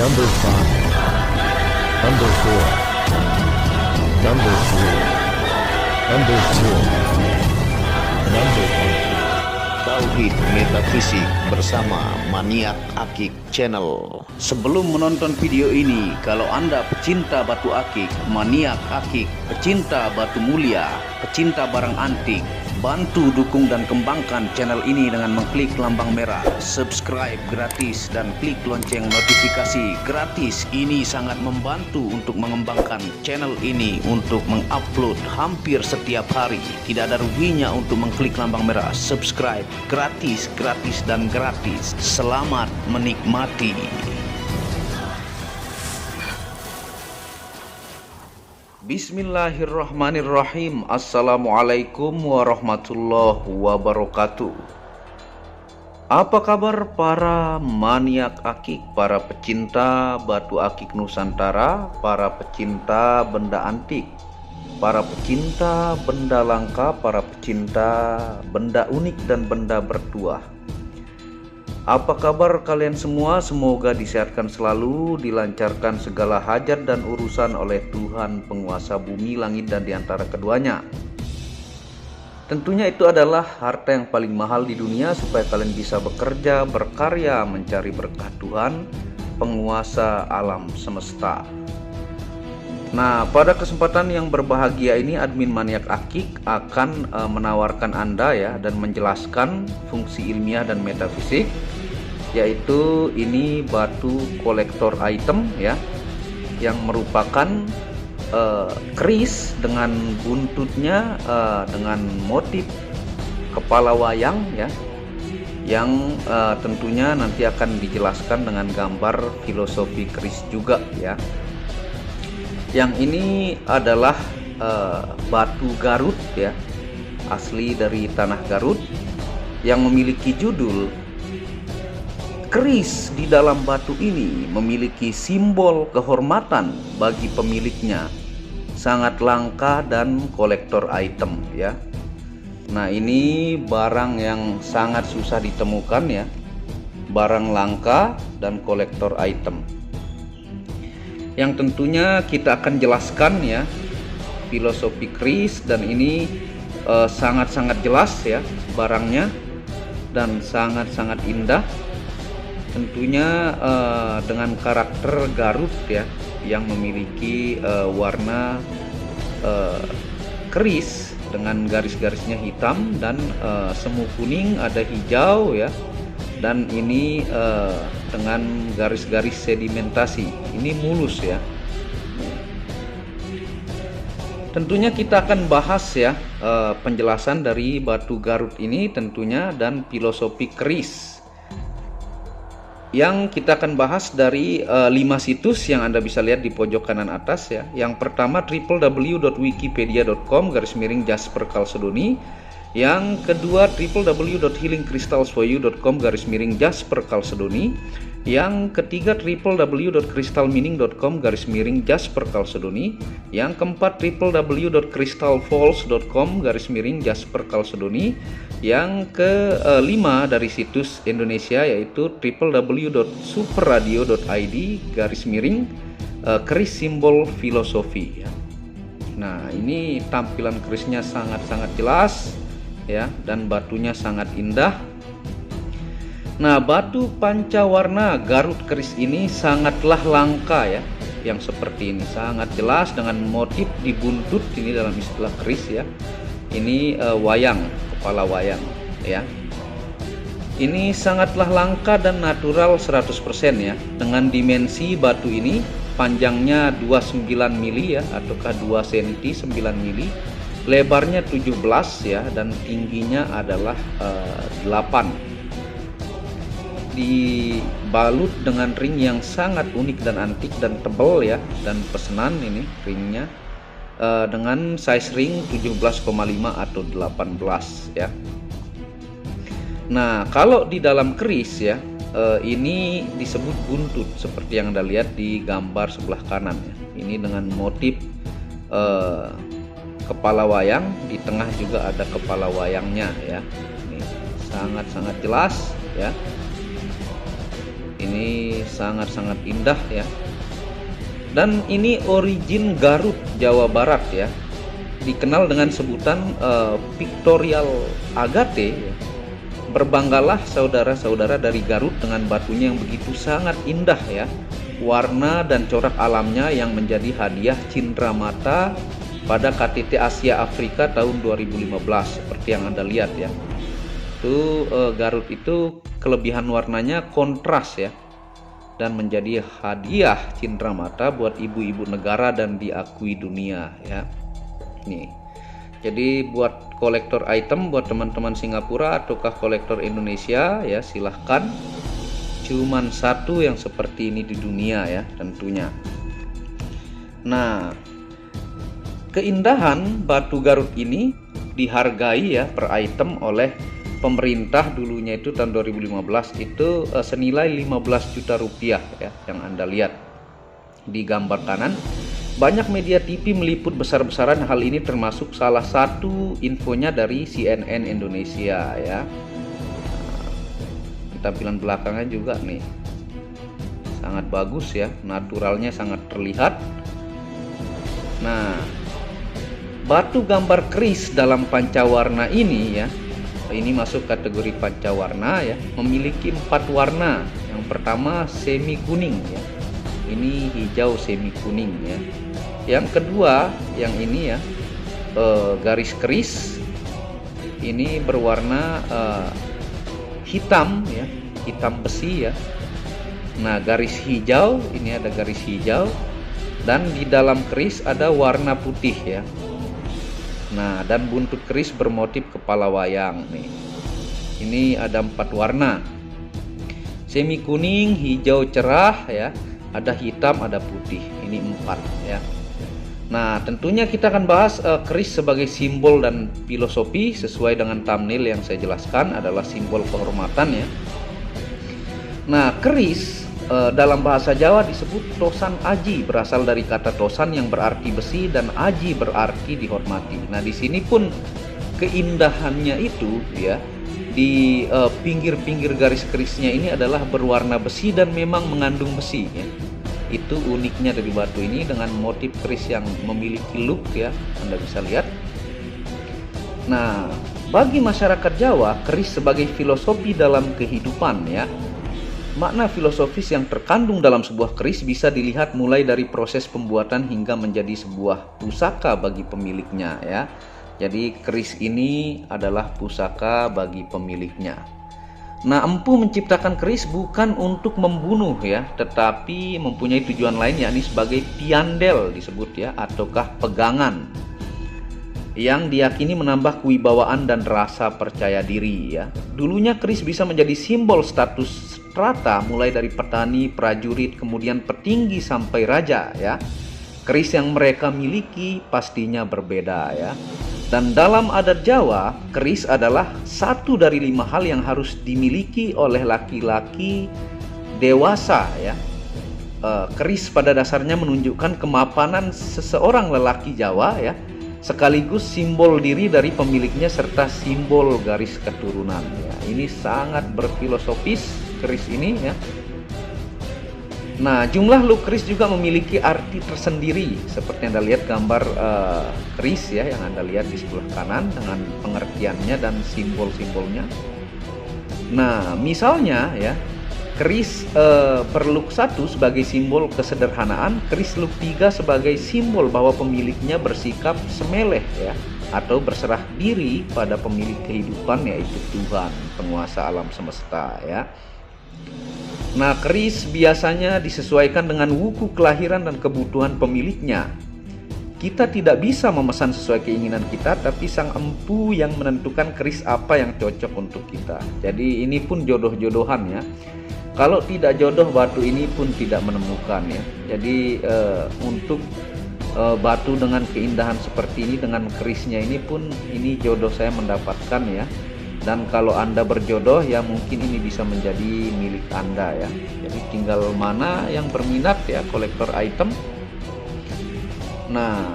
Number 5, Number 4, Number 3, Number 2, Number 1. Tauhid Metafisik bersama Maniak Akik Channel. Sebelum menonton video ini, kalau Anda pecinta batu akik, maniak akik, pecinta batu mulia, pecinta barang antik, bantu dukung dan kembangkan channel ini dengan mengklik lambang merah, subscribe gratis dan klik lonceng notifikasi gratis. Ini sangat membantu untuk mengembangkan channel ini untuk mengupload hampir setiap hari. Tidak ada ruginya untuk mengklik lambang merah, subscribe gratis, gratis dan gratis. Selamat menikmati. Bismillahirrahmanirrahim. Assalamualaikum warahmatullahi wabarakatuh. Apa kabar para maniak akik, para pecinta batu akik Nusantara, para pecinta benda antik, para pecinta benda langka, para pecinta benda unik dan benda bertuah? Apa kabar kalian semua? Semoga disehatkan selalu, dilancarkan segala hajat dan urusan oleh Tuhan penguasa bumi, langit dan diantara keduanya. Tentunya itu adalah harta yang paling mahal di dunia, supaya kalian bisa bekerja, berkarya, mencari berkah Tuhan penguasa alam semesta. Nah, pada kesempatan yang berbahagia ini, admin Maniak Akik akan menawarkan Anda dan menjelaskan fungsi ilmiah dan metafisik, yaitu ini batu kolektor item yang merupakan keris dengan buntutnya dengan motif kepala wayang yang tentunya nanti akan dijelaskan dengan gambar filosofi keris juga Yang ini adalah batu Garut asli dari tanah Garut, yang memiliki judul keris di dalam batu ini memiliki simbol kehormatan bagi pemiliknya, sangat langka dan kolektor item Nah, ini barang yang sangat susah ditemukan barang langka dan kolektor item, yang tentunya kita akan jelaskan filosofi keris. Dan ini sangat-sangat jelas barangnya, dan sangat-sangat indah tentunya, dengan karakter Garut yang memiliki warna keris dengan garis-garisnya hitam dan semu kuning, ada hijau dan ini dengan garis-garis sedimentasi. Ini mulus Tentunya kita akan bahas penjelasan dari batu Garut ini tentunya, dan filosofi keris yang kita akan bahas dari 5 situs yang Anda bisa lihat di pojok kanan atas Yang pertama www.wikipedia.com/Jasper Calcedony. Yang kedua www.healingcrystals4u.com/Jasper Calcedony. Yang ketiga www.crystalmeaning.com/Jasper Calcedony. Yang keempat www.crystalfalls.com/Jasper Calcedony. Yang kelima dari situs Indonesia yaitu www.superradio.id/keris simbol filosofi Nah, ini tampilan kerisnya sangat-sangat jelas dan batunya sangat indah. Nah, batu pancawarna Garut keris ini sangatlah langka yang seperti ini, sangat jelas dengan motif di buntut. Ini dalam istilah keris ini wayang, kepala wayang Ini sangatlah langka dan natural 100% dengan dimensi batu ini panjangnya 29 mili ataukah 2 cm 9 mili, lebarnya 17 dan tingginya adalah 8. Dibalut dengan ring yang sangat unik dan antik dan tebal dan pesenan ini ringnya dengan size ring 17,5 atau 18 Nah, kalau di dalam keris ini disebut buntut seperti yang Anda lihat di gambar sebelah kanan Ini dengan motif kepala wayang, di tengah juga ada kepala wayangnya Ini sangat-sangat jelas Ini sangat-sangat indah ya. Dan ini origin Garut, Jawa Barat ya. Dikenal dengan sebutan Pictorial Agate ya. Berbanggalah saudara-saudara dari Garut dengan batunya yang begitu sangat indah ya. Warna dan corak alamnya yang menjadi hadiah Cindramata pada KTT Asia Afrika tahun 2015 seperti yang Anda lihat ya. Itu Garut itu kelebihan warnanya kontras ya, dan menjadi hadiah Cindramata buat ibu-ibu negara dan diakui dunia ya. Nih, jadi buat kolektor item, buat teman-teman Singapura ataukah kolektor Indonesia ya, silahkan. Cuman satu yang seperti ini di dunia ya tentunya. Nah, keindahan batu Garut ini dihargai ya per item oleh pemerintah dulunya itu tahun 2015 itu senilai 15 juta rupiah ya, yang Anda lihat di gambar kanan. Banyak media TV meliput besar-besaran hal ini, termasuk salah satu infonya dari CNN Indonesia ya. Tampilan belakangnya juga nih sangat bagus ya, naturalnya sangat terlihat. Nah, batu gambar keris dalam pancawarna ini ya, ini masuk kategori pancawarna ya, memiliki 4 warna. Yang pertama semi kuning ya, ini hijau semi kuning ya. Yang kedua yang ini ya, garis keris ini berwarna hitam ya, hitam besi ya. Nah, garis hijau, ini ada garis hijau, dan di dalam keris ada warna putih ya. Nah, dan buntut keris bermotif kepala wayang nih. Ini ada 4 warna, semi kuning, hijau cerah ya, ada hitam, ada putih. Ini 4 ya. Nah, tentunya kita akan bahas keris sebagai simbol dan filosofi sesuai dengan thumbnail yang saya jelaskan, adalah simbol kehormatan ya. Nah, keris dalam bahasa Jawa disebut tosan aji, berasal dari kata tosan yang berarti besi dan aji berarti dihormati. Nah, di sini pun keindahannya itu ya, di pinggir-pinggir garis kerisnya ini adalah berwarna besi dan memang mengandung besi ya. Itu uniknya dari batu ini dengan motif keris yang memiliki look ya, Anda bisa lihat. Nah, bagi masyarakat Jawa, keris sebagai filosofi dalam kehidupan ya. Makna filosofis yang terkandung dalam sebuah keris bisa dilihat mulai dari proses pembuatan hingga menjadi sebuah pusaka bagi pemiliknya ya. Jadi keris ini adalah pusaka bagi pemiliknya. Nah, Empu menciptakan keris bukan untuk membunuh ya, tetapi mempunyai tujuan lain, yakni sebagai piandel disebut ya, ataukah pegangan yang diyakini menambah kewibawaan dan rasa percaya diri ya. Dulunya keris bisa menjadi simbol status strata, mulai dari petani, prajurit, kemudian petinggi sampai raja ya. Keris yang mereka miliki pastinya berbeda ya. Dan dalam adat Jawa, keris adalah satu dari 5 hal yang harus dimiliki oleh laki-laki dewasa ya. Keris pada dasarnya menunjukkan kemapanan seseorang lelaki Jawa ya, sekaligus simbol diri dari pemiliknya serta simbol garis keturunan ya. Ini sangat berfilosofis keris ini ya. Nah, jumlah look keris juga memiliki arti tersendiri, seperti Anda lihat gambar keris ya, yang Anda lihat di sebelah kanan dengan pengertiannya dan simbol-simbolnya. Nah, misalnya ya, keris berlook 1 sebagai simbol kesederhanaan, keris look 3 sebagai simbol bahwa pemiliknya bersikap semeleh ya, atau berserah diri pada pemilik kehidupan, yaitu Tuhan, penguasa alam semesta ya. Nah, keris biasanya disesuaikan dengan wuku kelahiran dan kebutuhan pemiliknya. Kita tidak bisa memesan sesuai keinginan kita, tapi sang empu yang menentukan keris apa yang cocok untuk kita. Jadi ini pun jodoh-jodohan ya. Kalau tidak jodoh, batu ini pun tidak menemukan ya. Jadi untuk batu dengan keindahan seperti ini, dengan kerisnya ini pun, ini jodoh saya mendapatkan ya. Dan kalau Anda berjodoh ya, mungkin ini bisa menjadi milik Anda ya. Jadi tinggal mana yang berminat ya, kolektor item. Nah,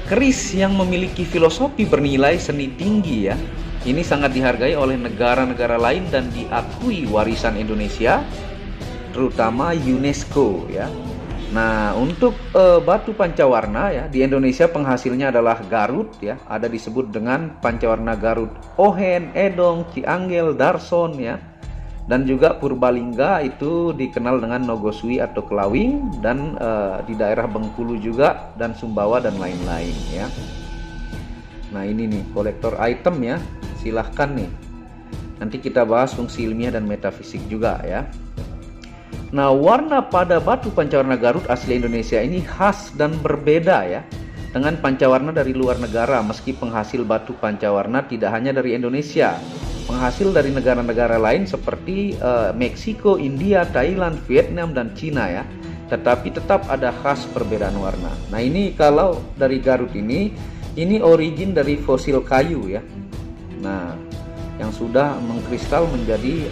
keris yang memiliki filosofi bernilai seni tinggi ya, ini sangat dihargai oleh negara-negara lain dan diakui warisan Indonesia. terutama UNESCO ya. Nah, untuk batu pancawarna ya di Indonesia penghasilnya adalah Garut ya, ada disebut dengan pancawarna Garut Ohen, Edong, Cianggel, Darson ya. Dan juga Purbalingga itu dikenal dengan Nogosui atau Kelawing, dan di daerah Bengkulu juga, dan Sumbawa dan lain-lain ya. Nah, ini nih kolektor item ya. Silahkan nih. Nanti kita bahas fungsi ilmiah dan metafisik juga ya. Nah, warna pada batu pancawarna Garut asli Indonesia ini khas dan berbeda ya dengan pancawarna dari luar negara, meski penghasil batu pancawarna tidak hanya dari Indonesia. Penghasil dari negara-negara lain seperti Meksiko, India, Thailand, Vietnam, dan Cina ya. Tetapi tetap ada khas perbedaan warna. Nah, ini kalau dari Garut ini origin dari fosil kayu ya. Nah, yang sudah mengkristal menjadi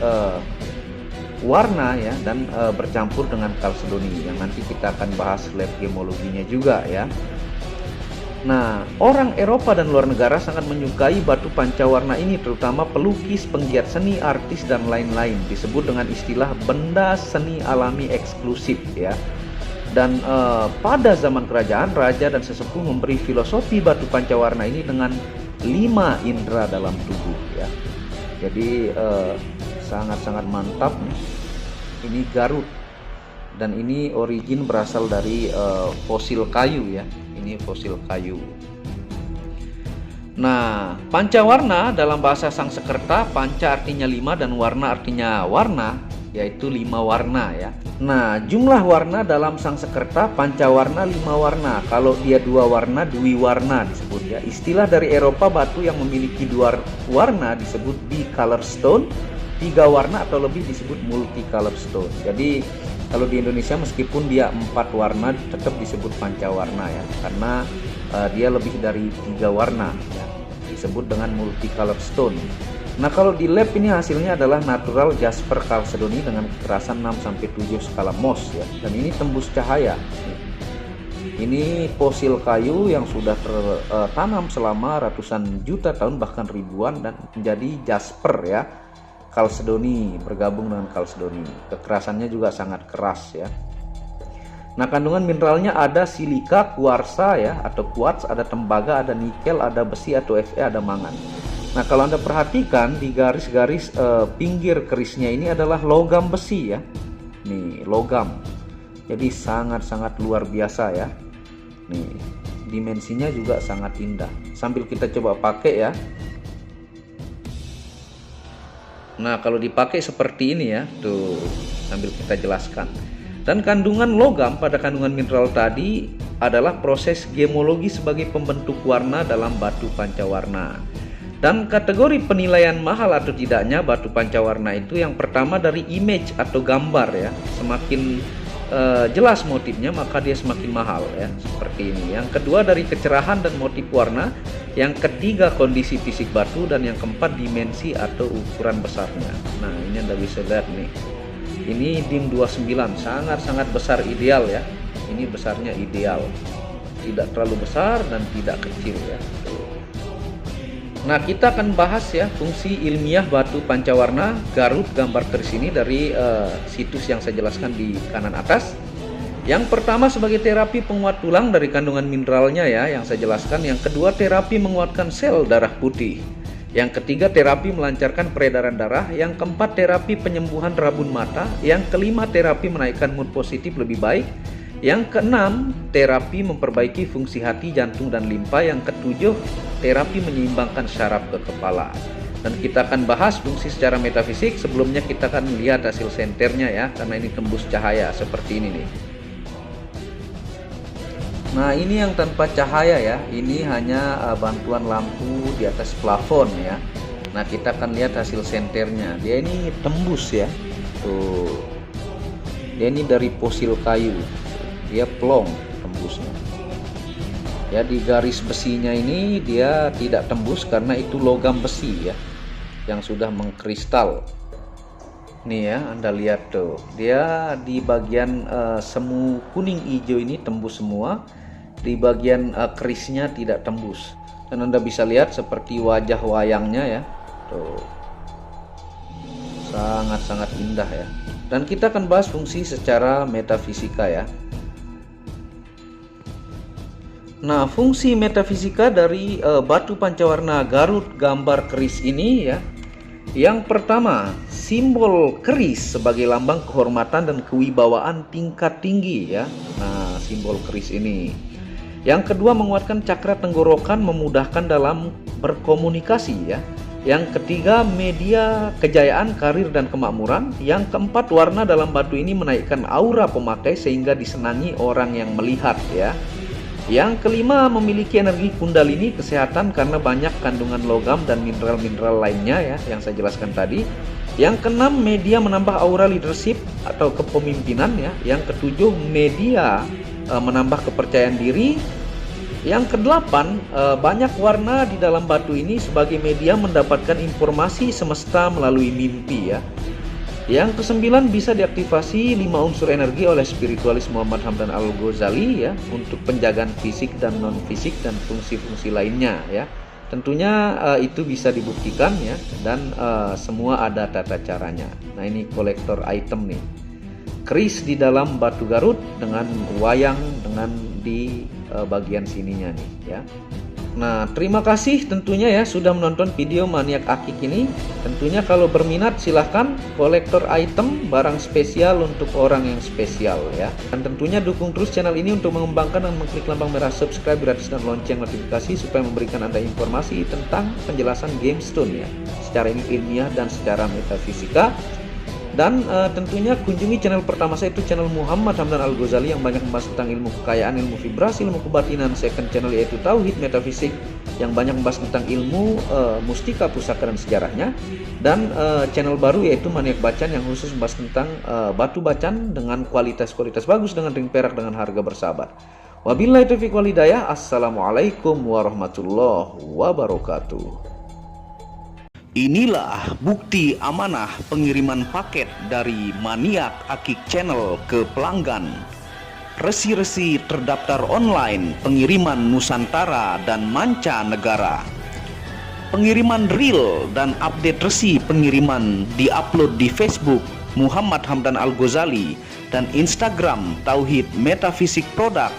warna ya, dan bercampur dengan kalsedoni yang nanti kita akan bahas lab gemologinya juga ya. Nah, orang Eropa dan luar negara sangat menyukai batu pancawarna ini, terutama pelukis, penggiat seni, artis, dan lain-lain. Disebut dengan istilah benda seni alami eksklusif ya. Dan pada zaman kerajaan, raja dan sesepuh memberi filosofi batu pancawarna ini dengan 5 indera dalam tubuh ya. Jadi sangat-sangat mantap nih. Ini Garut, dan ini origin berasal dari fosil kayu ya. Ini fosil kayu. Nah, pancawarna dalam bahasa Sangsekerta, panca artinya 5 dan warna artinya warna, yaitu 5 warna ya. Nah, jumlah warna dalam Sangsekerta pancawarna 5 warna. Kalau dia 2 warna, dwi warna disebut ya. Istilah dari Eropa, batu yang memiliki 2 warna disebut bicolor stone, 3 warna atau lebih disebut multicolor stone. Jadi kalau di Indonesia meskipun dia 4 warna tetap disebut pancawarna ya, karena dia lebih dari 3 warna ya, disebut dengan multicolor stone. Nah, kalau di lab ini hasilnya adalah natural jasper kalsedoni dengan kekerasan 6-7 skala Mohs ya, dan ini tembus cahaya. Ini fosil kayu yang sudah tertanam selama ratusan juta tahun bahkan ribuan, dan menjadi jasper ya, kalsedoni, bergabung dengan kalsedoni. Kekerasannya juga sangat keras ya. Nah, kandungan mineralnya ada silika, kuarsa ya, atau quartz, ada tembaga, ada nikel, ada besi atau Fe, ada mangan. Nah, kalau Anda perhatikan di garis-garis pinggir kerisnya ini adalah logam besi ya. Nih, logam. Jadi sangat-sangat luar biasa ya. Nih, dimensinya juga sangat indah. Sambil kita coba pakai ya. Nah, kalau dipakai seperti ini ya, tuh sambil kita jelaskan. Dan kandungan logam pada kandungan mineral tadi adalah proses gemologi sebagai pembentuk warna dalam batu pancawarna. Dan kategori penilaian mahal atau tidaknya batu pancawarna itu yang pertama dari image atau gambar ya. Semakin jelas motifnya maka dia semakin mahal ya, seperti ini. Yang kedua dari kecerahan dan motif warna. Yang ketiga kondisi fisik batu, dan yang keempat dimensi atau ukuran besarnya. Nah, ini Anda bisa lihat nih. Ini DIM 29 sangat-sangat besar, ideal ya. Ini besarnya ideal. Tidak terlalu besar dan tidak kecil ya. Nah, kita akan bahas ya fungsi ilmiah batu pancawarna Garut, gambar keris ini dari situs yang saya jelaskan di kanan atas. Yang pertama sebagai terapi penguat tulang dari kandungan mineralnya ya, yang saya jelaskan. Yang kedua terapi menguatkan sel darah putih. Yang ketiga terapi melancarkan peredaran darah. Yang keempat terapi penyembuhan rabun mata. Yang kelima terapi menaikkan mood positif lebih baik. Yang keenam terapi memperbaiki fungsi hati, jantung, dan limpa. Yang ketujuh terapi menyeimbangkan syaraf ke kepala. Dan kita akan bahas fungsi secara metafisik. Sebelumnya kita akan melihat hasil senternya ya, karena ini tembus cahaya seperti ini nih. Nah, ini yang tanpa cahaya ya, ini hanya bantuan lampu di atas plafon ya. Nah, kita akan lihat hasil senternya. Dia ini tembus ya, tuh. Dia ini dari fosil kayu, dia plong tembusnya. Ya, di garis besinya ini dia tidak tembus karena itu logam besi ya, yang sudah mengkristal. Nih ya, Anda lihat tuh, dia di bagian semu kuning hijau ini tembus semua. Di bagian kerisnya tidak tembus. Dan Anda bisa lihat seperti wajah wayangnya ya. Tuh. Sangat-sangat indah ya. Dan kita akan bahas fungsi secara metafisika ya. Nah, fungsi metafisika dari batu pancawarna Garut gambar keris ini ya. Yang pertama, simbol keris sebagai lambang kehormatan dan kewibawaan tingkat tinggi ya. Nah, simbol keris ini. Yang kedua, menguatkan cakra tenggorokan, memudahkan dalam berkomunikasi ya. Yang ketiga, media kejayaan, karir, dan kemakmuran. Yang keempat, warna dalam batu ini menaikkan aura pemakai sehingga disenangi orang yang melihat ya. Yang kelima, memiliki energi kundalini, kesehatan karena banyak kandungan logam dan mineral-mineral lainnya ya yang saya jelaskan tadi. Yang keenam, media menambah aura leadership atau kepemimpinan ya. Yang ketujuh, media menambah kepercayaan diri. Yang kedelapan, banyak warna di dalam batu ini sebagai media mendapatkan informasi semesta melalui mimpi ya. Yang kesembilan, bisa diaktifasi 5 unsur energi oleh spiritualis Muhammad Hamdan Al-Ghazali ya untuk penjagaan fisik dan non fisik dan fungsi-fungsi lainnya ya. Tentunya itu bisa dibuktikan ya, dan semua ada tata caranya. Nah, ini kolektor item nih. Keris di dalam batu Garut dengan wayang dengan di bagian sininya nih ya. Nah, terima kasih tentunya ya sudah menonton video Maniak Akik ini. Tentunya kalau berminat silahkan kolektor item barang spesial untuk orang yang spesial ya. Dan tentunya dukung terus channel ini untuk mengembangkan dan mengklik lambang merah subscribe gratis dan lonceng notifikasi supaya memberikan Anda informasi tentang penjelasan GameStone ya, secara ilmiah dan secara metafisika. Dan tentunya kunjungi channel pertama saya, itu channel Muhammad Hamdan Al-Ghazali yang banyak membahas tentang ilmu kekayaan, ilmu vibrasi, ilmu kebatinan. Second channel yaitu Tauhid Metafisik yang banyak membahas tentang ilmu mustika, pusaka, dan sejarahnya. Dan channel baru yaitu Maniak Bacan yang khusus membahas tentang batu bacan dengan kualitas bagus, dengan ring perak, dengan harga bersahabat. Wabillahi taufiq wal hidayah. Assalamualaikum warahmatullahi wabarakatuh. Inilah bukti amanah pengiriman paket dari Maniak Akik Channel ke pelanggan. Resi-resi terdaftar online pengiriman Nusantara dan mancanegara. Pengiriman real dan update resi pengiriman diupload di Facebook Muhammad Hamdan Al-Ghazali dan Instagram Tauhid Metafisik Produk.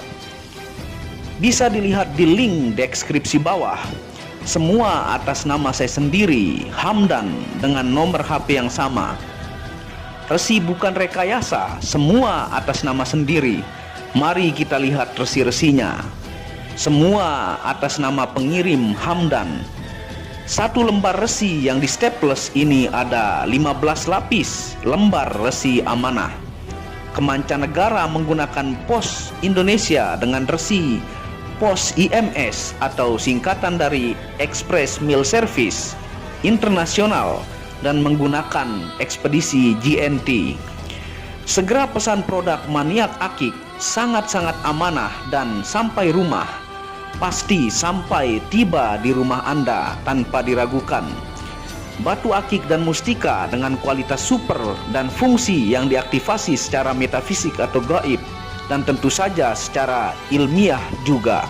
Bisa dilihat di link deskripsi bawah. Semua atas nama saya sendiri, Hamdan, dengan nomor HP yang sama. Resi bukan rekayasa, semua atas nama sendiri. Mari kita lihat resi-resinya. Semua atas nama pengirim Hamdan. Satu lembar resi yang di staples ini ada 15 lapis lembar resi amanah. Kemancanegara menggunakan pos Indonesia dengan resi pos IMS atau singkatan dari Express Mail Service Internasional dan menggunakan ekspedisi GNT. Segera pesan produk Maniak Akik, sangat-sangat amanah dan sampai rumah. Pasti sampai tiba di rumah Anda tanpa diragukan. Batu akik dan mustika dengan kualitas super dan fungsi yang diaktifasi secara metafisik atau gaib, dan tentu saja secara ilmiah juga.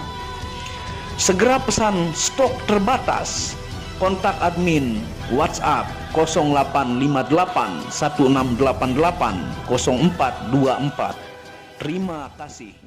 Segera pesan, stok terbatas. Kontak admin WhatsApp 0858 1688 0424. Terima kasih.